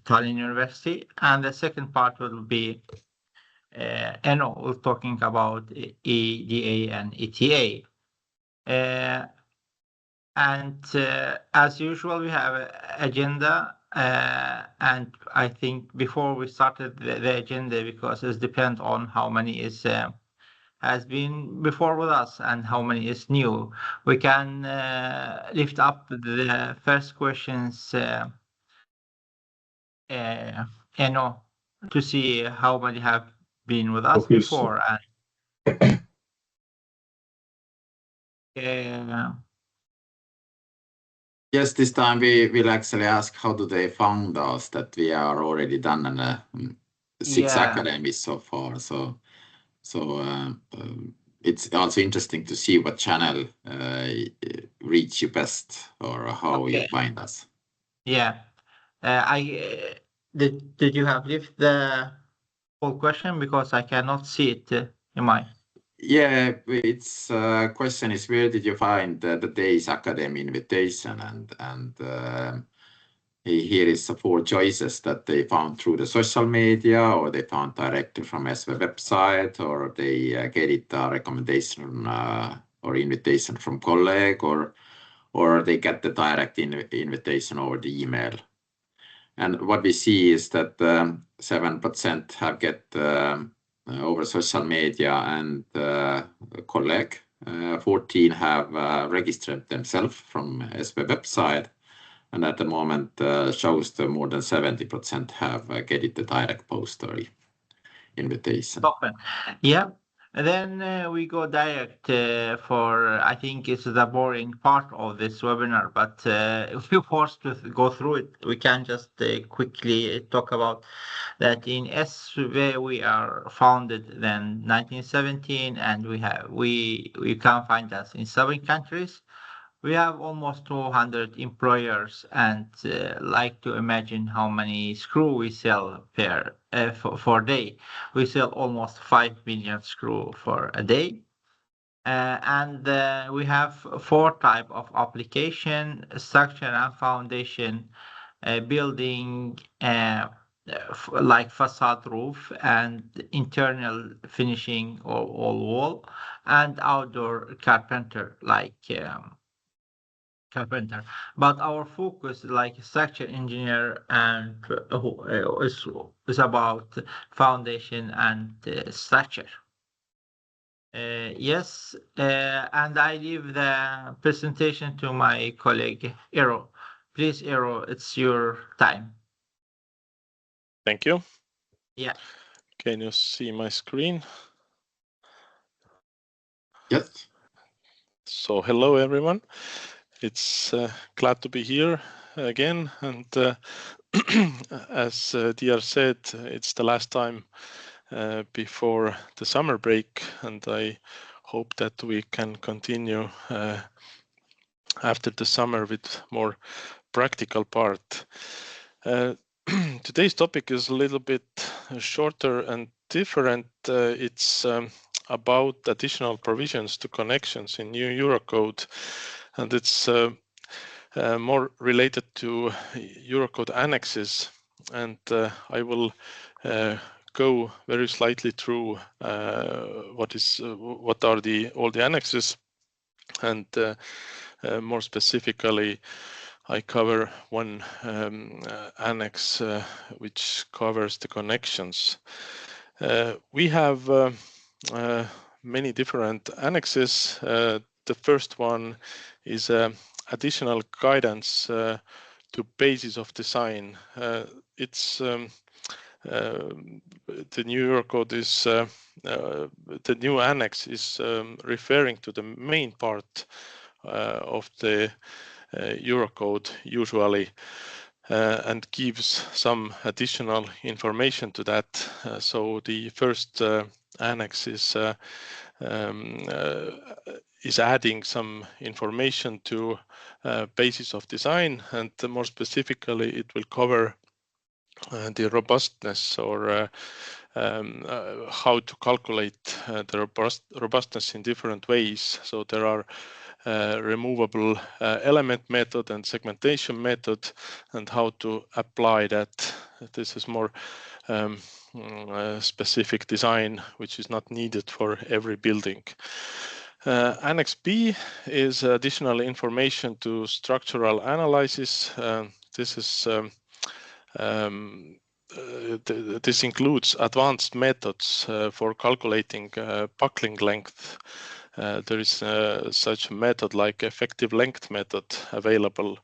Tallinn University, and the second part will be Enno talking about EDA and ETA. And as usual, we have an agenda, and I think before we started the agenda, because it depends on how many has been before with us and how many is new, we can lift up the first questions, Enno, to see how many have been with us before. And yes, this time we will actually ask how do they found us, that we are already done in 6 academies so far. So it's also interesting to see what channel reach you best, or how you find us. Yeah, did you have left the whole question, because I cannot see it in my. Yeah, its question is, where did you find the day's academy invitation? And here is 4 choices that they found through the social media, or they found directly from SV website, or they get it a recommendation or invitation from colleague, or they get the direct invitation over the email. And what we see is that 7% have get over social media and colleague. 14 have registered themselves from SV website, and at the moment shows that more than 70% have get it the direct post or invitation. Yeah, and then we go direct for, I think it's the boring part of this webinar, but if we forced to go through it, we can just quickly talk about that. In SV we are founded then 1917, and we can find us in 7 countries. We have almost 200 employers, and like to imagine how many screw we sell for day. We sell almost 5 million screw for a day. And we have 4 type of application: structure and foundation, building, like facade roof, and internal finishing or all wall, and outdoor carpenter, like carpenter. But our focus, like structure engineer, and is about foundation and structure. Yes, and I leave the presentation to my colleague Eero. Please, Eero, it's your time. Thank you. Yeah. Can you see my screen? Yes. So hello everyone. It's glad to be here again, and as Diar said, it's the last time before the summer break, and I hope that we can continue after the summer with more practical part. Today's topic is a little bit shorter and different. It's about additional provisions to connections in new Eurocode, and it's more related to Eurocode annexes. And I will go very slightly through what are all the annexes, and more specifically, I cover one annex which covers the connections. We have many different annexes. The first one is additional guidance to basis of design. It's the new Eurocode is the new annex is referring to the main part of the Eurocode usually, and gives some additional information to that. So the first annex is adding some information to basis of design, and more specifically, it will cover the robustness, or how to calculate the robustness in different ways. So there are removable element method and segmentation method, and how to apply that This is more specific design, which is not needed for every building. Annex B is additional information to structural analysis. This includes advanced methods for calculating buckling length. There is such a method like effective length method available,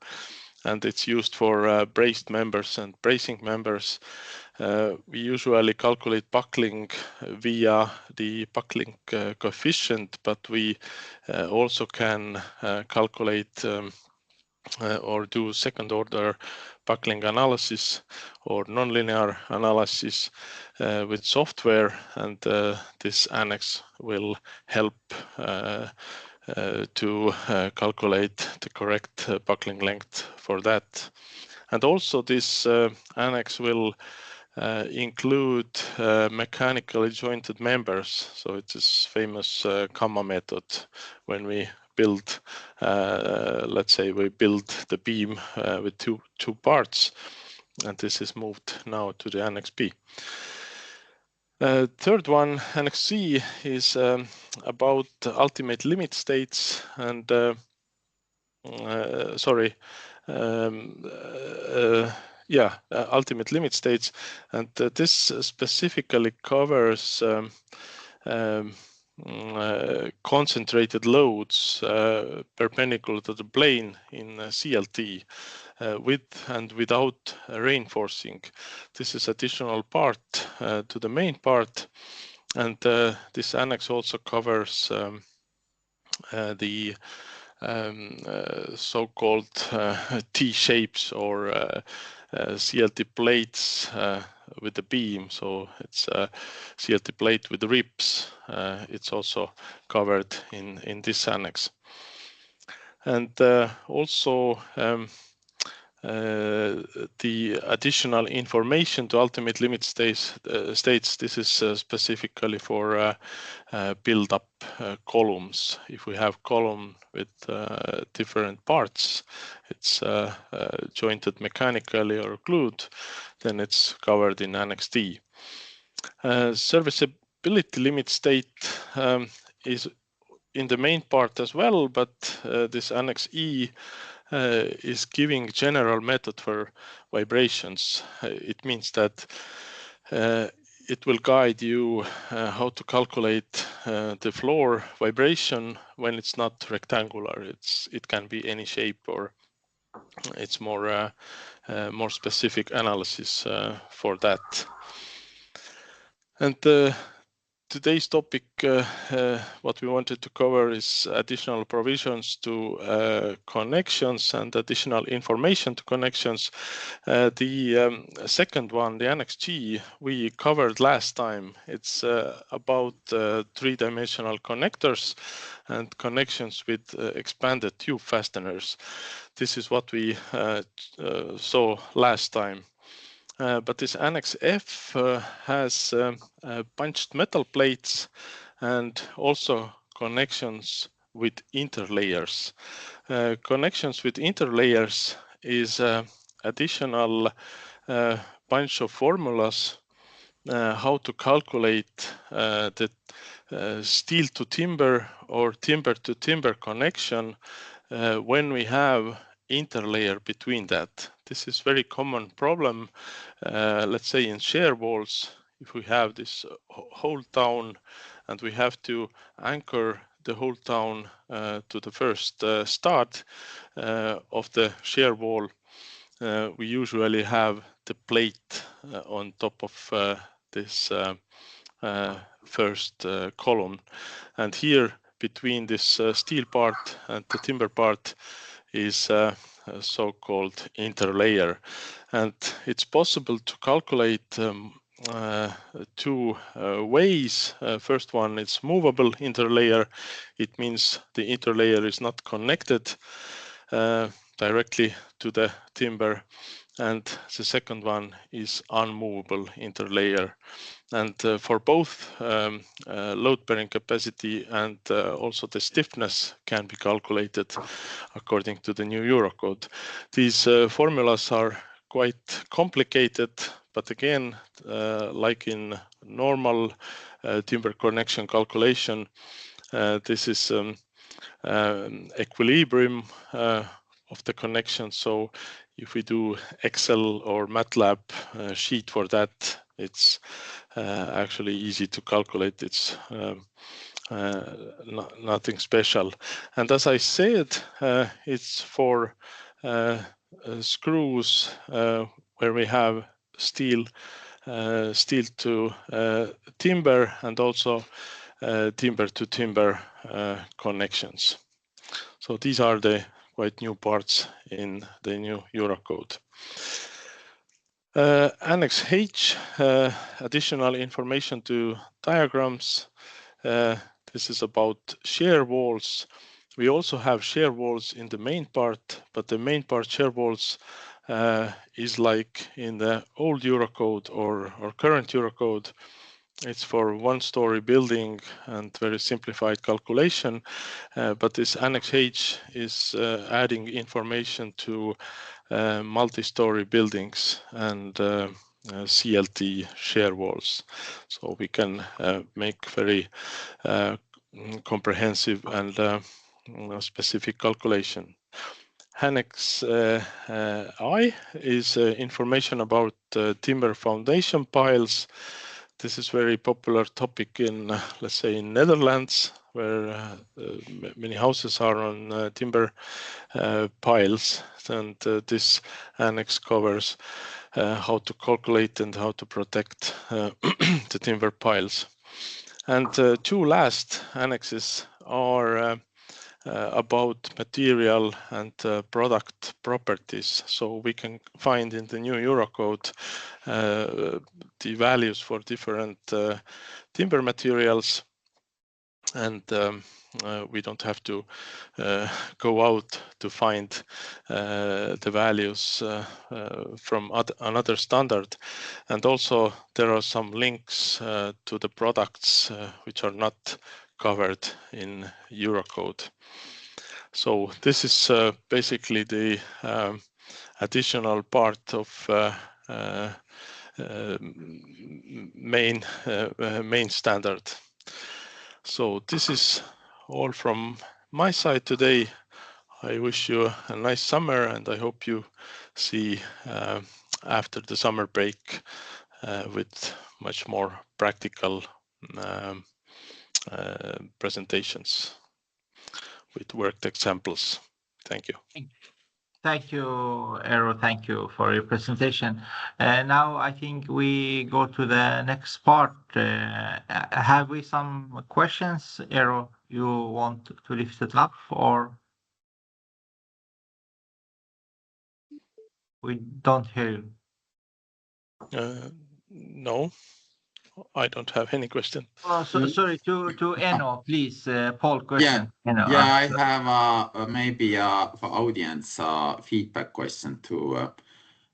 and it's used for braced members and bracing members. We usually calculate buckling via the buckling coefficient, but we also can calculate or do second order buckling analysis or nonlinear analysis with software, and this annex will help to calculate the correct buckling length for that. And also this annex will include mechanically jointed members. So it is famous comma method when we build, let's say we build the beam with two parts, and this is moved now to the Annex B. Third one, Annex C, is about ultimate limit states and ultimate limit states, and this specifically covers concentrated loads perpendicular to the plane in CLT with and without reinforcing. This is additional part to the main part, and this annex also covers the so-called T-shapes or CLT plates with the beam. So it's a CLT plate with ribs. It's also covered in this annex. And also the additional information to ultimate limit states, this is specifically for build-up columns. If we have column with different parts, it's jointed mechanically or glued, then it's covered in Annex D. Serviceability limit state is in the main part as well, but this Annex E is giving general method for vibrations. It means that it will guide you how to calculate the floor vibration when it's not rectangular. It can be any shape, or it's more specific analysis for that. And today's topic, what we wanted to cover is additional provisions to connections and additional information to connections. The second one, the Annex G, we covered last time. It's about three-dimensional connectors and connections with expanded tube fasteners. This is what we saw last time. But this Annex F has punched metal plates and also connections with interlayers. Connections with interlayers is additional bunch of formulas how to calculate the steel to timber or timber to timber connection when we have interlayer between that. This is very common problem, let's say in shear walls. If we have this hold down and we have to anchor the hold down to the first start of the shear wall, we usually have the plate on top of this first column. And here between this steel part and the timber part is so-called interlayer, and it's possible to calculate two ways. First one, it's movable interlayer. It means the interlayer is not connected directly to the timber, and the second one is unmovable interlayer. And for both load-bearing capacity and also the stiffness can be calculated according to the new Eurocode. These formulas are quite complicated, but again, like in normal timber connection calculation, this is equilibrium of the connection. So if we do Excel or MATLAB sheet for that, it's actually easy to calculate. It's nothing special. And as I said, it's for screws where we have steel to timber and also timber to timber connections. So these are the quite new parts in the new Eurocode. Annex H, additional information to diagrams. This is about shear walls. We also have shear walls in the main part, but the main part shear walls is like in the old Eurocode or current Eurocode. It's for one-story building and very simplified calculation, but this Annex H is adding information to multi-story buildings and CLT shear walls. So we can make very comprehensive and specific calculation. Annex I is information about timber foundation piles. This is very popular topic in, let's say, in Netherlands, where many houses are on timber piles, and this annex covers how to calculate and how to protect the timber piles. And two last annexes are about material and product properties. So we can find in the new Eurocode the values for different timber materials, and we don't have to go out to find the values from another standard. And also there are some links to the products which are not covered in Eurocode. So this is basically the additional part of main standard. So this is all from my side today. I wish you a nice summer, and I hope you see after the summer break with much more practical presentations with worked examples. Thank you. Thank you, Eero. Thank you for your presentation. Now I think we go to the next part. Have we some questions, Eero? You want to lift it up, or we don't hear you? No, I don't have any question. Oh, sorry, to Eno, please, Paul question. Eno, I have maybe for audience feedback question to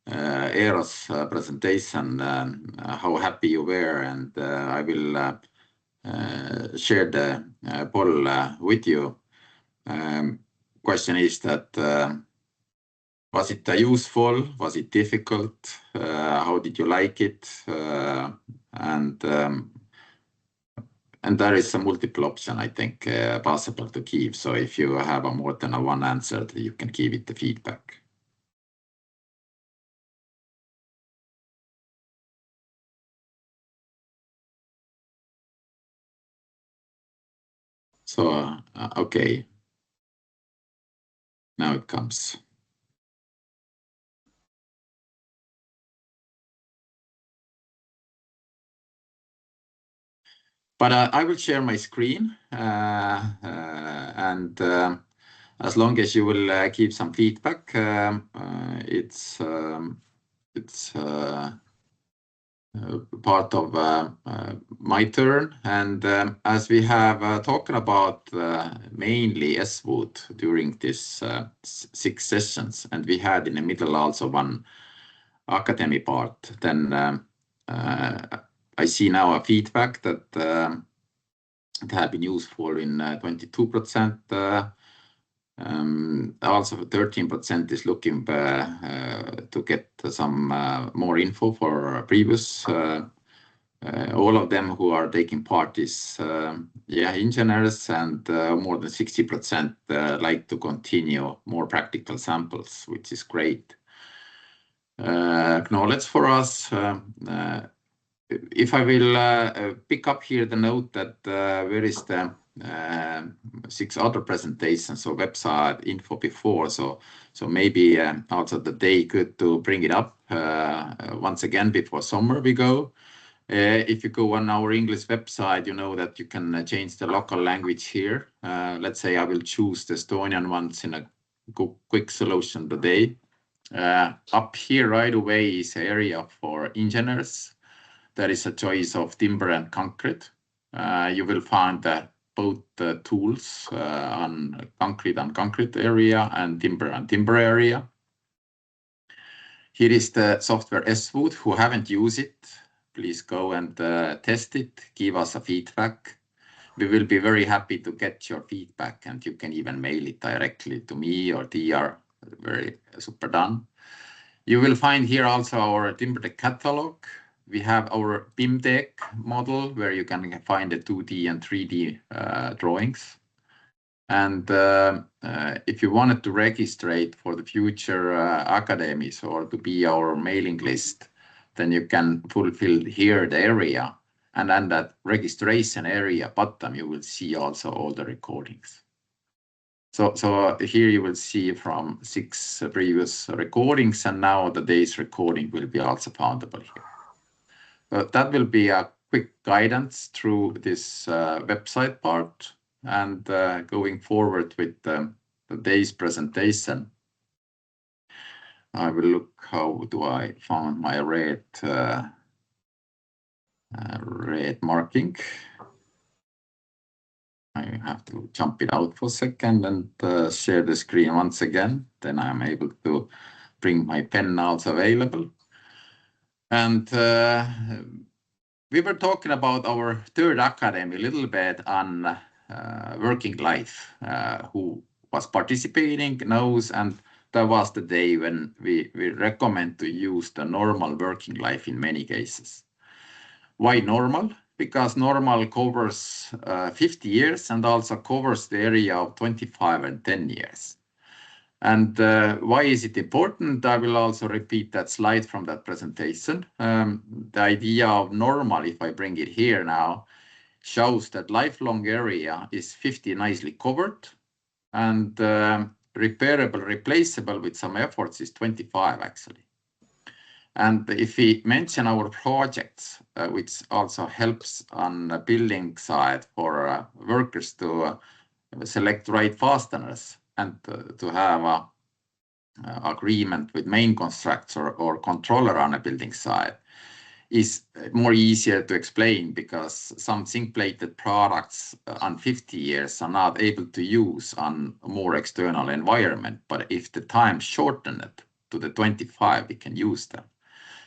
Eero's presentation, how happy you were, and I will share the poll with you. Question is that was it useful? Was it difficult? How did you like it? And there is a multiple option, I think, possible to give. So if you have a more than one answer, you can give it the feedback. So, okay. Now it comes. But I will share my screen, and as long as you will keep some feedback, it's part of my turn. And as we have talked about mainly S-Wood during this 6 sessions, and we had in the middle also one academy part, then I see now a feedback that it had been useful in 22% Also 13% is looking to get some more info for previous. All of them who are taking part is engineers, and more than 60% like to continue more practical samples, which is great. Knowledge for us. If I will pick up here the note that where is the 6 other presentations, so website info before, so maybe also the day good to bring it up once again before summer we go. If you go on our English website, you know that you can change the local language here. Let's say I will choose the Estonian ones in a quick solution today. Up here right away is the area for engineers. There is a choice of timber and concrete. You will find both the tools on concrete and concrete area and timber area. Here is the software S-Wood. Who haven't used it, please go and test it, give us a feedback. We will be very happy to get your feedback, and you can even mail it directly to me or TR. Very super done. You will find here also our TimberTech catalog. We have our BIM deck model where you can find the 2D and 3D drawings. And if you wanted to register for the future academies or to be our mailing list, then you can fulfill here the area, and then that registration area bottom you will see also all the recordings. So here you will see from 6 previous recordings, and now the day's recording will be also foundable here. That will be a quick guidance through this website part, and going forward with the day's presentation. I will look how do I find my red marking. I have to jump it out for a second and share the screen once again. Then I'm able to bring my pen also available. And we were talking about our third academy a little bit on working life. Who was participating knows, and that was the day when we recommend to use the normal working life in many cases. Why normal? Because normal covers 50 years and also covers the area of 25 and 10 years. And why is it important? I will also repeat that slide from that presentation. The idea of normal, if I bring it here now, shows that lifelong area is 50 nicely covered, and repairable, replaceable with some efforts is 25 actually. And if we mention our projects, which also helps on the building side for workers to select right fasteners and to have an agreement with main constructor or controller on a building side, is more easier to explain, because some zinc-plated products on 50 years are not able to use on a more external environment. But if the time shortened to the 25, we can use them.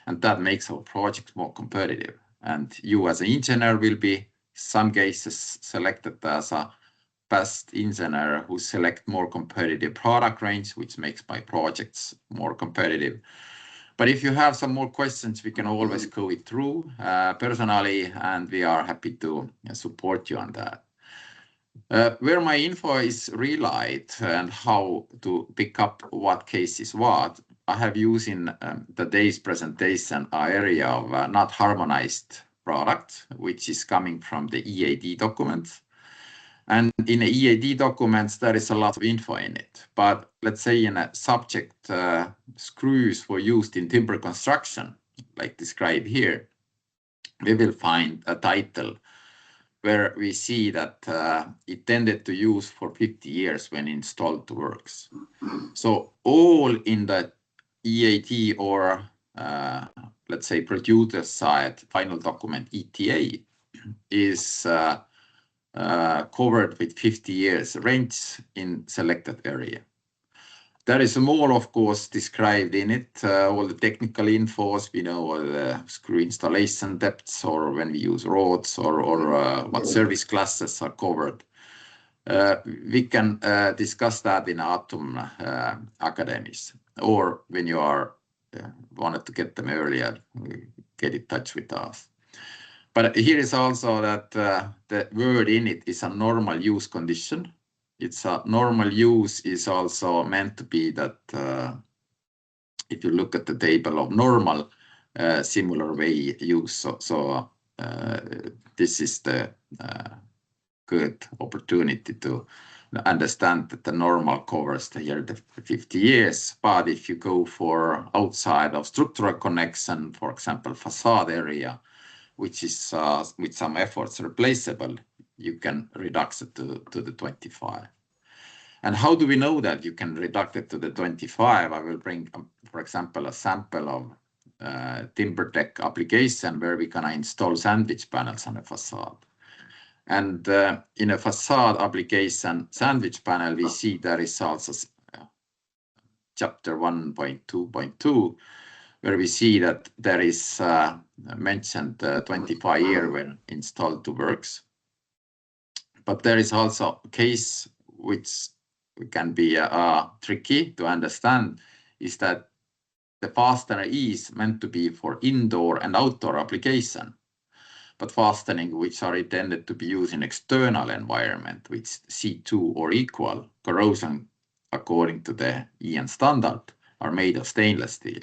And that makes our projects more competitive. And you as an engineer will be, some cases, selected as a best engineer who select more competitive product range, which makes my projects more competitive. But if you have some more questions, we can always go it through personally, and we are happy to support you on that. Where my info is relied and how to pick up what case is what, I have used in the day's presentation an area of not harmonized product, which is coming from the EAD documents. And in the EAD documents, there is a lot of info in it. But let's say in a subject, screws were used in timber construction, like described here, we will find a title where we see that it tended to use for 50 years when installed to works. So all in the EAD or let's say producer side final document ETA is covered with 50 years range in selected area. There is more, of course, described in it, all the technical infos, we know the screw installation depths, or when we use rods, or what service classes are covered. We can discuss that in autumn academies, or when you are wanted to get them earlier, get in touch with us. But here is also that the word in it is a normal use condition. It's a normal use is also meant to be that if you look at the table of normal similar way use, so this is the good opportunity to understand that the normal covers the 50 years, but if you go for outside of structural connection, for example, facade area, which is with some efforts replaceable, you can reduce it to the 25. And how do we know that you can reduce it to the 25? I will bring, for example, a sample of timber deck application where we can install sandwich panels on a facade. And in a facade application sandwich panel, we see there is also chapter 1.2.2, where we see that there is mentioned 25 years when installed to works. But there is also a case which can be tricky to understand, is that the fastener is meant to be for indoor and outdoor application, but fastening which are intended to be used in external environment, which C2 or equal corrosion according to the EN standard, are made of stainless steel.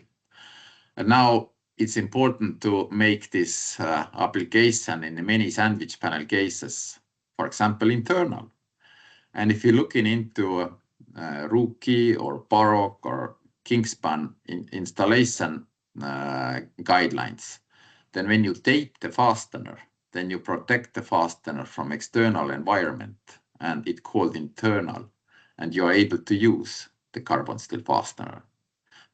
And now it's important to make this application in many sandwich panel cases, for example, internal. And if you're looking into Rookie or Baroque or Kingspan installation guidelines, then when you tape the fastener, then you protect the fastener from external environment, and it's called internal, and you are able to use the carbon steel fastener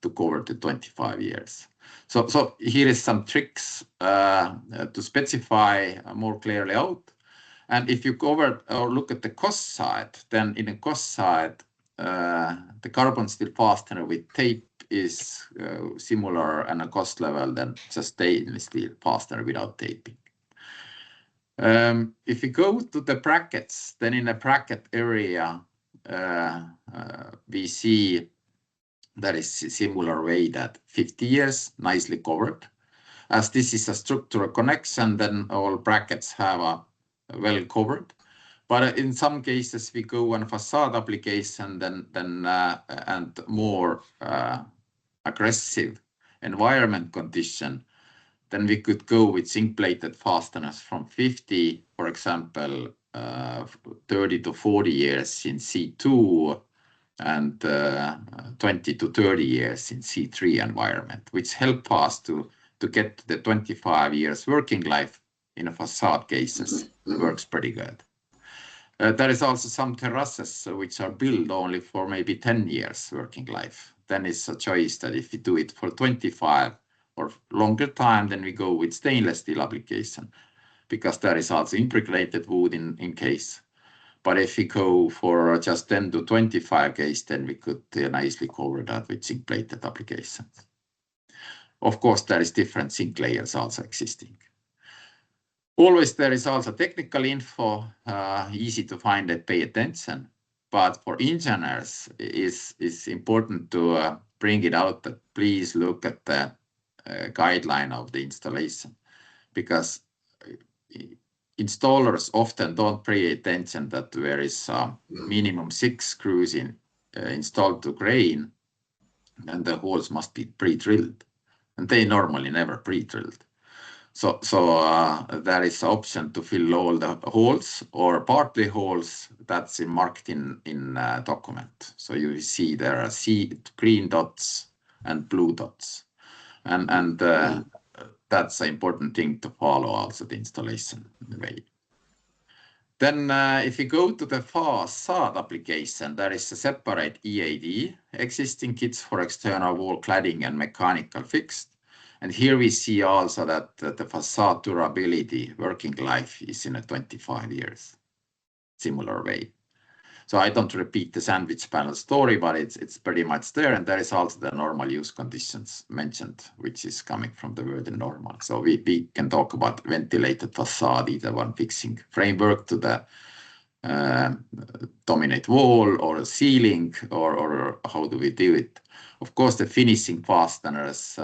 to cover the 25 years. So here is some tricks to specify more clearly out. And if you cover or look at the cost side, then in the cost side, the carbon steel fastener with tape is similar and a cost level than just stainless steel fastener without taping. If you go to the brackets, then in the bracket area, we see that is a similar way that 50 years nicely covered. As this is a structural connection, then all brackets have a well covered. But in some cases, we go on facade application and more aggressive environment condition, then we could go with zinc-plated fasteners from 50, for example, 30 to 40 years in C2 and 20 to 30 years in C3 environment, which help us to get the 25 years working life in a facade cases. Works pretty good. There is also some terraces which are built only for maybe 10 years working life. Then it's a choice that if you do it for 25 or longer time, then we go with stainless steel application, because there is also impregnated wood in case. But if we go for just 10 to 25 case, then we could nicely cover that with zinc-plated applications. Of course, there is different zinc layers also existing. Always there is also technical info, easy to find and pay attention. But for engineers, it's important to bring it out that please look at the guideline of the installation, because installers often don't pay attention that there is minimum 6 screws installed to crane, and the holes must be pre-drilled, and they normally never pre-drilled. So there is an option to fill all the holes or partly holes that's marked in document. So you see there are green dots and blue dots, and that's an important thing to follow also the installation way. Then if you go to the facade application, there is a separate EAD, existing kits for external wall cladding and mechanical fixed. And here we see also that the facade durability working life is in a 25 years, similar way. So I don't repeat the sandwich panel story, but it's pretty much there. And there is also the normal use conditions mentioned, which is coming from the word normal. So we can talk about ventilated facade, either one fixing framework to the dominate wall or a ceiling, or how do we do it? Of course, the finishing fasteners,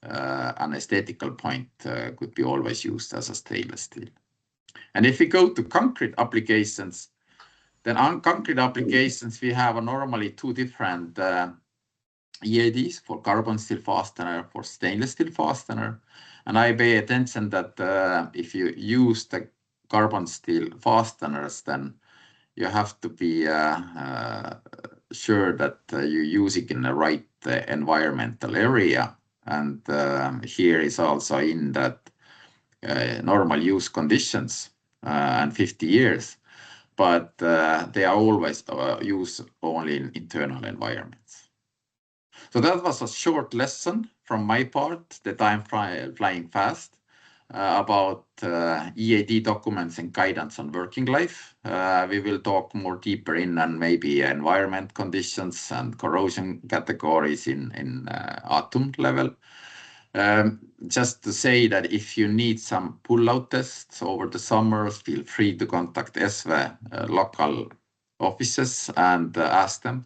an aesthetical point, could be always used as a stainless steel. And if we go to concrete applications, then on concrete applications, we have normally two different EADs for carbon steel fastener, for stainless steel fastener. And I pay attention that if you use the carbon steel fasteners, then you have to be sure that you use it in the right environmental area. And here is also in that normal use conditions and 50 years, but they are always used only in internal environments. So that was a short lesson from my part that I'm flying fast about EAD documents and guidance on working life. We will talk more deeper in and maybe environment conditions and corrosion categories in atom level. Just to say that if you need some pull-out tests over the summer, feel free to contact ESVE local offices and ask them.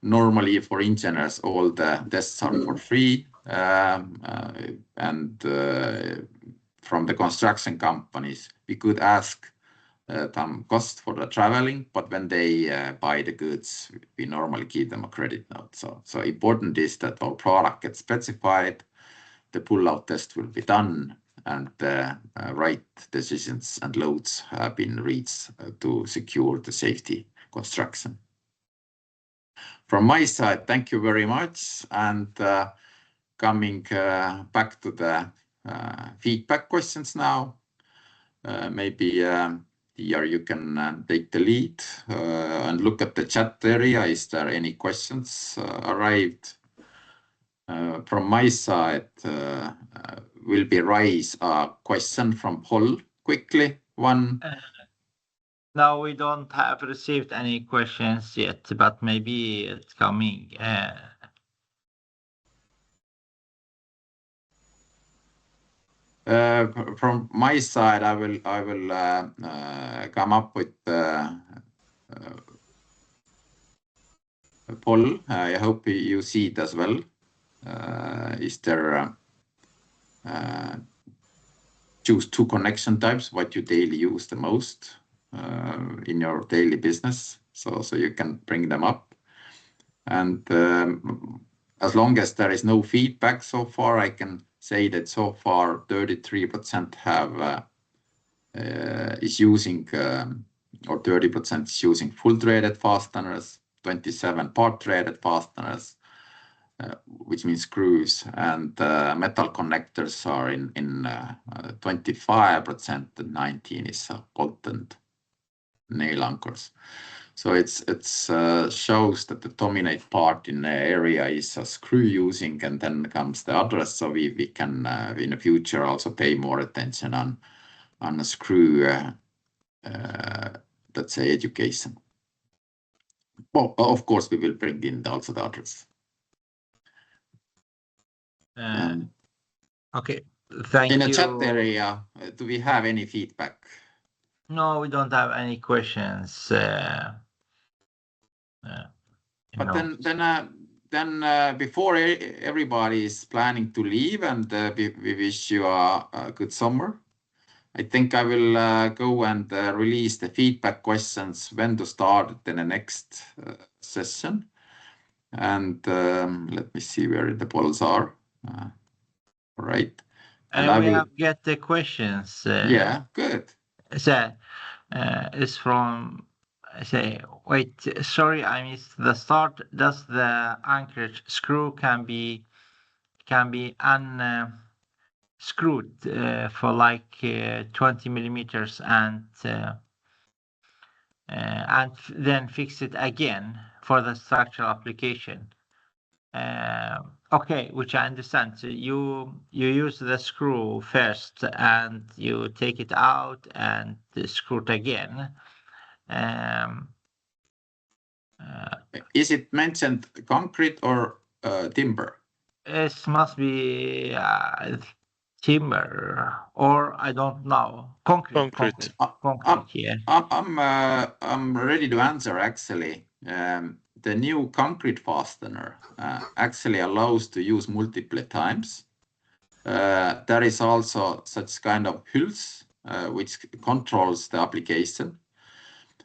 Normally for engineers, all the tests are for free, and from the construction companies, we could ask some cost for the traveling, but when they buy the goods, we normally give them a credit note. So important is that our product gets specified, the pull-out test will be done, and the right decisions and loads have been reached to secure the safety construction. From my side, thank you very much. And coming back to the feedback questions now, maybe here you can take the lead and look at the chat area. Is there any questions arrived? From my side, will be raise a question from Paul quickly. One. No, we don't have received any questions yet, but maybe it's coming. From my side, I will come up with Paul. I hope you see it as well. Is there choose two connection types, what you daily use the most in your daily business, so you can bring them up. And as long as there is no feedback so far, I can say that so far 33% have is using or 30% is using full threaded fasteners, 27 part threaded fasteners, which means screws, and metal connectors are in 25%, and 19 is bolted nail anchors. So it shows that the dominant part in the area is a screw using, and then comes the others. So we can in the future also pay more attention on a screw, let's say, education. Well, of course, we will bring in also the others. Okay, thank you. In the chat area, do we have any feedback? No, we don't have any questions. But then before everybody is planning to leave, and we wish you a good summer, I think I will go and release the feedback questions when to start in the next session. And let me see where the polls are. All right. And we have get the questions. Yeah, good. So it's from, wait, sorry, I missed the start. Does the anchorage screw can be unscrewed for like 20 millimeters and then fix it again for the structural application? Okay, which I understand. So you use the screw first and you take it out and screw it again. Is it mentioned concrete or timber? It must be timber, or I don't know, concrete. Yeah. I'm ready to answer actually. The new concrete fastener actually allows to use multiple times. There is also such kind of hools which controls the application.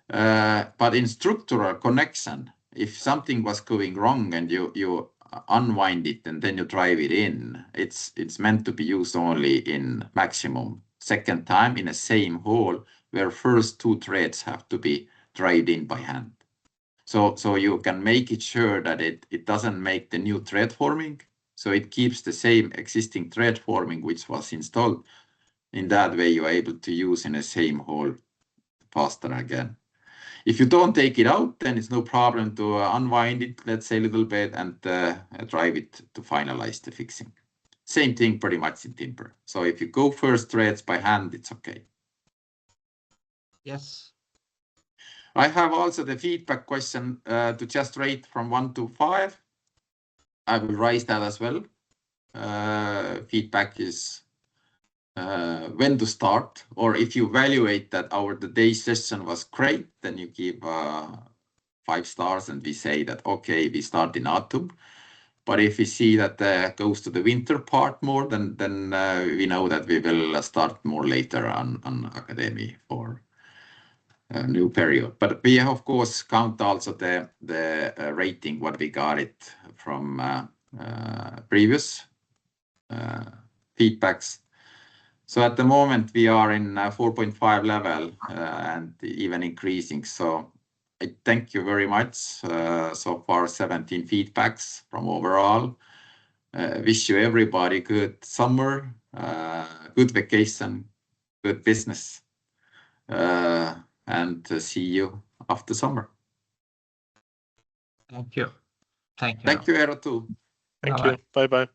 But in structural connection, if something was going wrong and you unwind it and then you drive it in, it's meant to be used only in maximum second time in the same hole where first 2 threads have to be driven in by hand. So you can make it sure that it doesn't make the new thread forming. So it keeps the same existing thread forming which was installed. In that way, you are able to use in the same hole fastener again. If you don't take it out, then it's no problem to unwind it, let's say a little bit, and drive it to finalize the fixing. Same thing pretty much in timber. So if you go first threads by hand, it's okay. Yes. I have also the feedback question to just rate from 1 to 5. I will raise that as well. Feedback is when to start, or if you evaluate that the day session was great, then you give 5 stars and we say that, okay, we start in autumn. But if we see that goes to the winter part more, then we know that we will start more later on Academy for a new period. But we of course count also the rating, what we got it from previous feedbacks. So at the moment we are in 4.5 level and even increasing. So I thank you very much. So far 17 feedbacks from overall. Wish you everybody good summer, good vacation, good business, and see you after summer. Thank you. Thank you. Thank you, Eero, too. Thank you. Bye-bye.